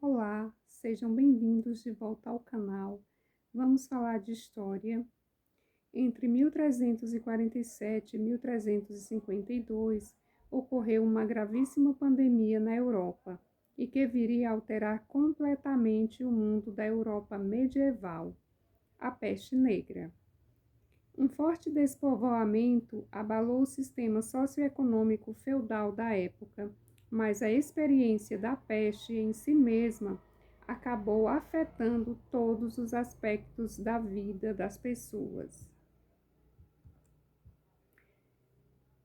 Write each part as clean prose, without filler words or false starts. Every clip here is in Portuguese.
Olá, sejam bem-vindos de volta ao canal. Vamos falar de história. Entre 1347 e 1352, ocorreu uma gravíssima pandemia na Europa e que viria a alterar completamente o mundo da Europa medieval, a peste negra. Um forte despovoamento abalou o sistema socioeconômico feudal da época, mas a experiência da peste em si mesma acabou afetando todos os aspectos da vida das pessoas.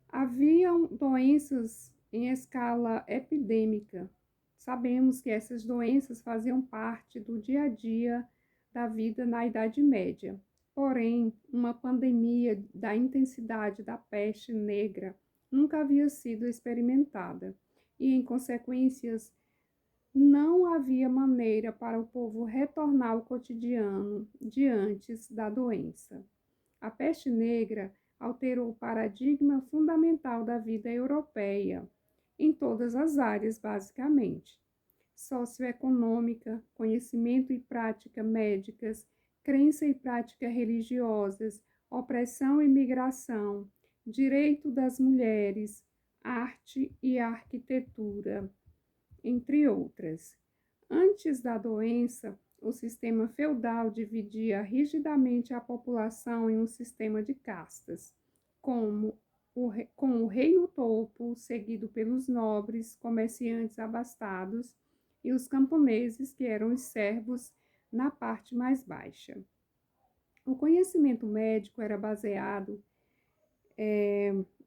Haviam doenças em escala epidêmica. Sabemos que essas doenças faziam parte do dia a dia da vida na Idade Média. Porém, uma pandemia da intensidade da peste negra nunca havia sido experimentada e, em consequências, não havia maneira para o povo retornar ao cotidiano de antes da doença. A peste negra alterou o paradigma fundamental da vida europeia, em todas as áreas, basicamente: socioeconômica, conhecimento e prática médicas, crença e prática religiosas, opressão e migração, direito das mulheres, arte e arquitetura, entre outras. Antes da doença, o sistema feudal dividia rigidamente a população em um sistema de castas, com o rei no topo, seguido pelos nobres, comerciantes abastados e os camponeses, que eram os servos, na parte mais baixa. O conhecimento médico era baseado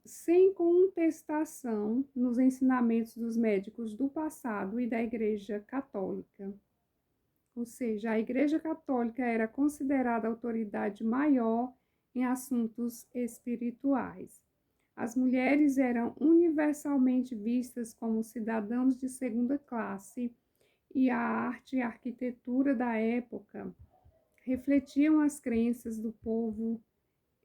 sem contestação nos ensinamentos dos médicos do passado e da Igreja Católica. Ou seja, a Igreja Católica era considerada a autoridade maior em assuntos espirituais. As mulheres eram universalmente vistas como cidadãos de segunda classe e a arte e a arquitetura da época refletiam as crenças do povo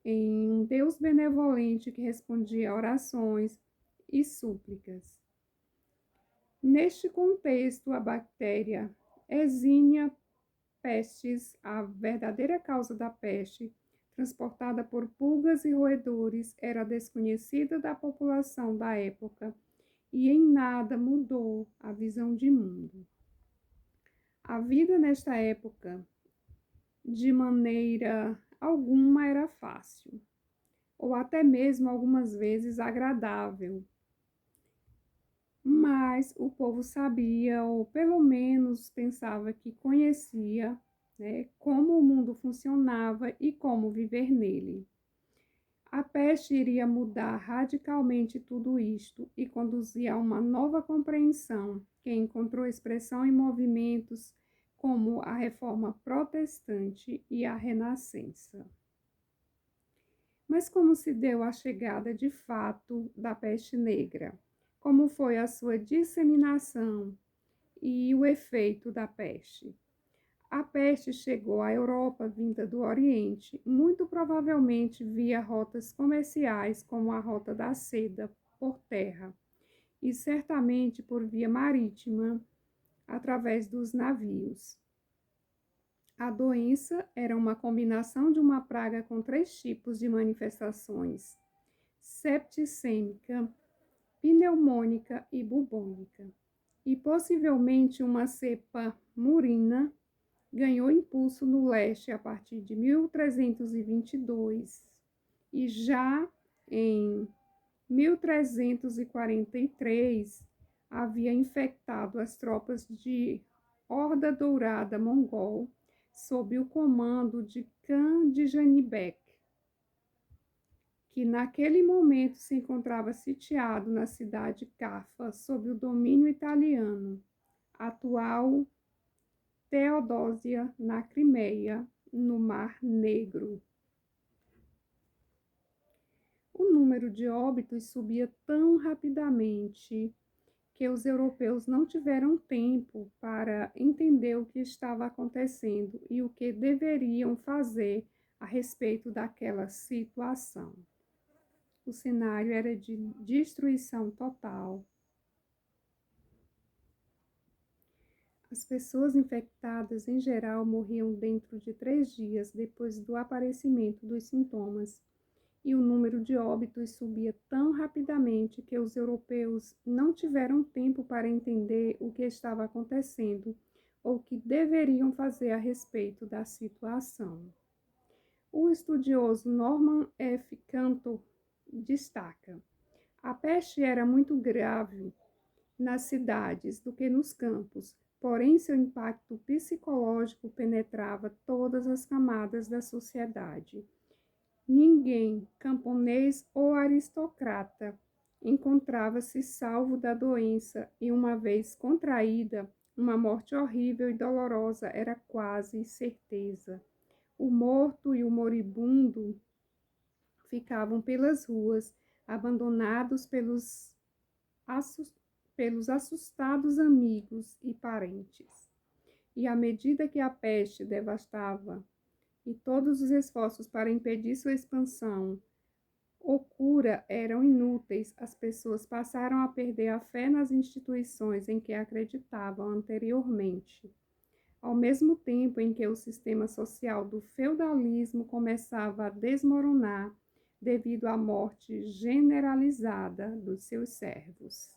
em um Deus benevolente que respondia a orações e súplicas. Neste contexto, a bactéria Yersinia pestis, a verdadeira causa da peste, transportada por pulgas e roedores, era desconhecida da população da época e em nada mudou a visão de mundo. A vida nesta época, de maneira alguma, era fácil, ou até mesmo algumas vezes agradável. Mas o povo sabia, ou pelo menos pensava que conhecia, como o mundo funcionava e como viver nele. A peste iria mudar radicalmente tudo isto e conduzir a uma nova compreensão, que encontrou expressão em movimentos como a Reforma Protestante e a Renascença. Mas como se deu a chegada de fato da peste negra? Como foi a sua disseminação e o efeito da peste? A peste chegou à Europa vinda do Oriente, muito provavelmente via rotas comerciais, como a Rota da Seda, por terra, e certamente por via marítima, através dos navios. A doença era uma combinação de uma praga com 3 tipos de manifestações: septicêmica, pneumônica e bubônica. E possivelmente uma cepa murina ganhou impulso no leste a partir de 1322 e já em 1343 havia infectado as tropas de Horda Dourada Mongol sob o comando de Khan de Janibek, que naquele momento se encontrava sitiado na cidade Cafa, sob o domínio italiano, atual Teodósia, na Crimeia, no Mar Negro. O número de óbitos subia tão rapidamente que os europeus não tiveram tempo para entender o que estava acontecendo e o que deveriam fazer a respeito daquela situação. O cenário era de destruição total. As pessoas infectadas, em geral, morriam dentro de 3 dias depois do aparecimento dos sintomas, e o número de óbitos subia tão rapidamente que os europeus não tiveram tempo para entender o que estava acontecendo ou o que deveriam fazer a respeito da situação. O estudioso Norman F. Cantor destaca: a peste era muito grave nas cidades do que nos campos, porém seu impacto psicológico penetrava todas as camadas da sociedade. Ninguém, camponês ou aristocrata, encontrava-se salvo da doença e, uma vez contraída, uma morte horrível e dolorosa era quase certeza. O morto e o moribundo ficavam pelas ruas, abandonados pelos assustados amigos e parentes. E à medida que a peste devastava e todos os esforços para impedir sua expansão ou cura eram inúteis, as pessoas passaram a perder a fé nas instituições em que acreditavam anteriormente. Ao mesmo tempo em que o sistema social do feudalismo começava a desmoronar devido à morte generalizada dos seus servos.